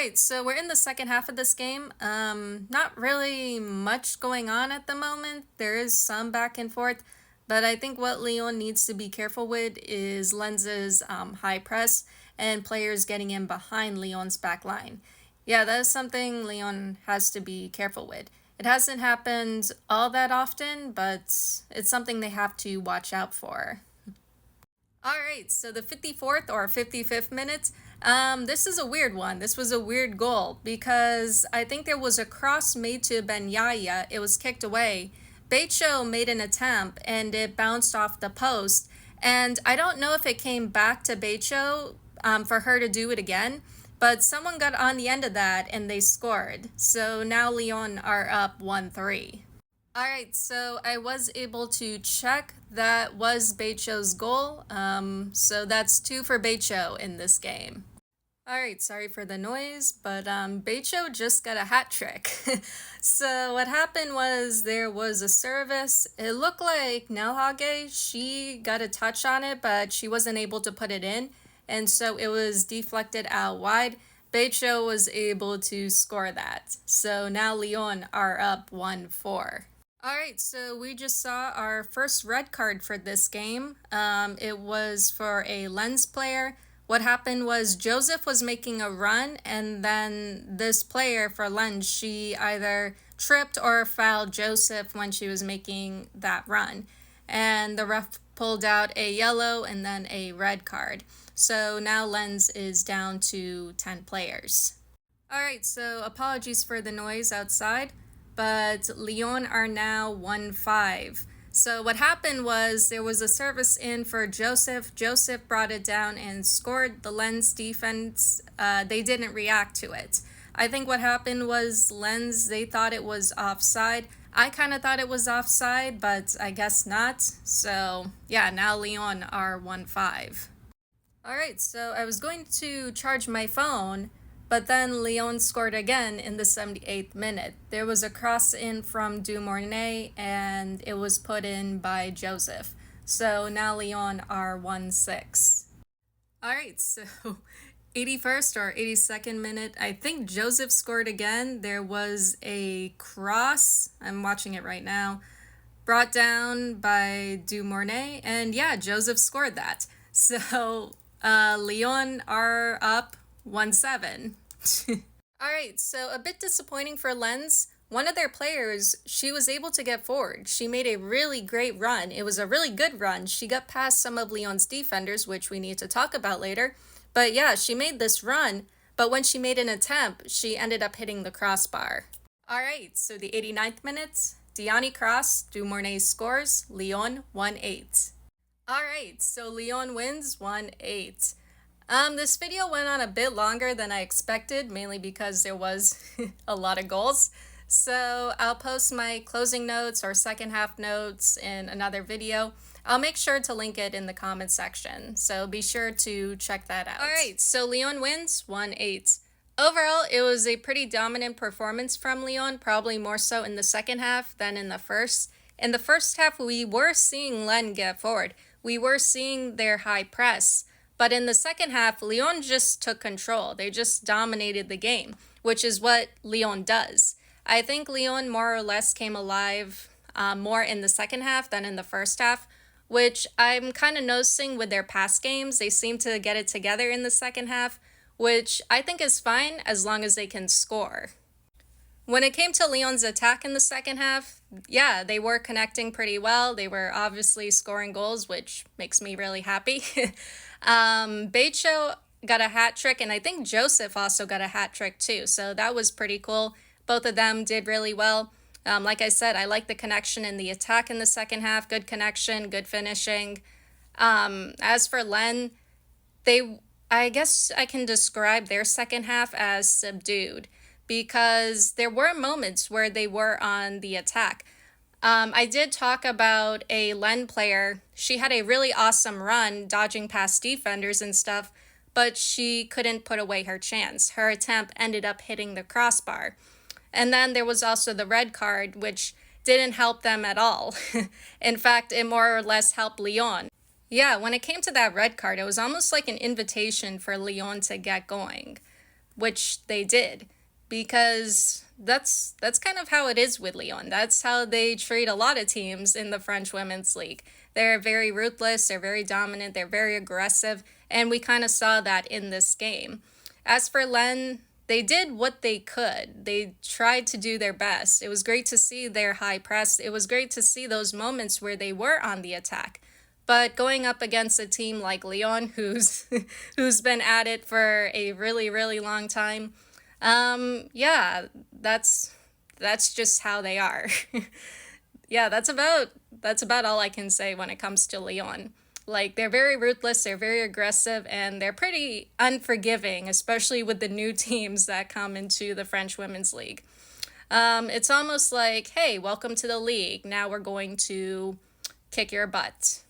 right, so we're in the second half of this game. Not really much going on at the moment. There is some back and forth, but I think what Lyon needs to be careful with is Lens's high press and players getting in behind Lyon's back line. Yeah, that is something Lyon has to be careful with. It hasn't happened all that often, but it's something they have to watch out for. All right, so the 54th or 55th minute, this is a weird one. This was a weird goal because I think there was a cross made to Ben Yaya. It was kicked away. Beicho made an attempt and it bounced off the post. And I don't know if it came back to Beicho for her to do it again, but someone got on the end of that and they scored. So now Lyon are up 1-3. All right, so I was able to check that was Beicho's goal. So that's 2 for Beicho in this game. All right, sorry for the noise, but Beicho just got a hat trick. So what happened was there was a service. It looked like Nelhage, she got a touch on it, but she wasn't able to put it in. And so it was deflected out wide. Beicho was able to score that. So now Lyon are up 1-4. All right, so we just saw our first red card for this game. It was for a Lens player. What happened was Joseph was making a run, and then this player for Lens, she either tripped or fouled Joseph when she was making that run. And the ref pulled out a yellow and then a red card. So now Lens is down to 10 players. All right, so apologies for the noise outside, but Lyon are now 1-5. So what happened was there was a service in for Joseph. Joseph brought it down and scored. The Lens defense, they didn't react to it. I think what happened was Lens, they thought it was offside. I kind of thought it was offside, but I guess not. So yeah, now Lyon are 1-5. All right, so I was going to charge my phone, but then Lyon scored again in the 78th minute. There was a cross in from Dumornay, and it was put in by Joseph. So now Lyon are 1-6. All right, so 81st or 82nd minute, I think Joseph scored again. There was a cross, I'm watching it right now, brought down by Dumornay, and yeah, Joseph scored that. So Lyon are up 1-7. All right, so a bit disappointing for Lens. One of their players, she was able to get forward. She made a really great run. It was a really good run. She got past some of Lyon's defenders, which we need to talk about later. But yeah, she made this run, but when she made an attempt, she ended up hitting the crossbar. All right, so the 89th minute, Diani cross, Dumornay scores, Lyon 1-8. All right, so Lyon wins 1-8. This video went on a bit longer than I expected, mainly because there was a lot of goals. So I'll post my closing notes or second half notes in another video. I'll make sure to link it in the comment section, so be sure to check that out. All right, so Lyon wins 1-8. Overall, it was a pretty dominant performance from Lyon, probably more so in the second half than in the first. In the first half, we were seeing Lens get forward. We were seeing their high press. But in the second half, Lyon just took control. They just dominated the game, which is what Lyon does. I think Lyon more or less came alive more in the second half than in the first half, which I'm kind of noticing with their past games. They seem to get it together in the second half, which I think is fine as long as they can score. When it came to Lyon's attack in the second half, yeah, they were connecting pretty well. They were obviously scoring goals, which makes me really happy. Beicho got a hat trick, and I think Joseph also got a hat trick too. So that was pretty cool. Both of them did really well. Like I said, I like the connection in the attack in the second half. Good connection, good finishing. As for Lens, I guess I can describe their second half as subdued, because there were moments where they were on the attack. I did talk about a Lens player. She had a really awesome run, dodging past defenders and stuff, but she couldn't put away her chance. Her attempt ended up hitting the crossbar. And then there was also the red card, which didn't help them at all. In fact, it more or less helped Lyon. Yeah, when it came to that red card, it was almost like an invitation for Lyon to get going. which they did, because that's kind of how it is with Lyon. That's how they treat a lot of teams in the French Women's League. They're very ruthless, they're very dominant, they're very aggressive, and we kind of saw that in this game. As for Len, they did what they could. They tried to do their best. It was great to see their high press. It was great to see those moments where they were on the attack. But going up against a team like Lyon, who's who's been at it for a really, really long time, yeah, that's just how they are. Yeah, that's about all I can say when it comes to Lyon. Like, they're very ruthless, they're very aggressive, and they're pretty unforgiving, especially with the new teams that come into the French Women's League. It's almost like, hey, welcome to the league. Now we're going to kick your butt.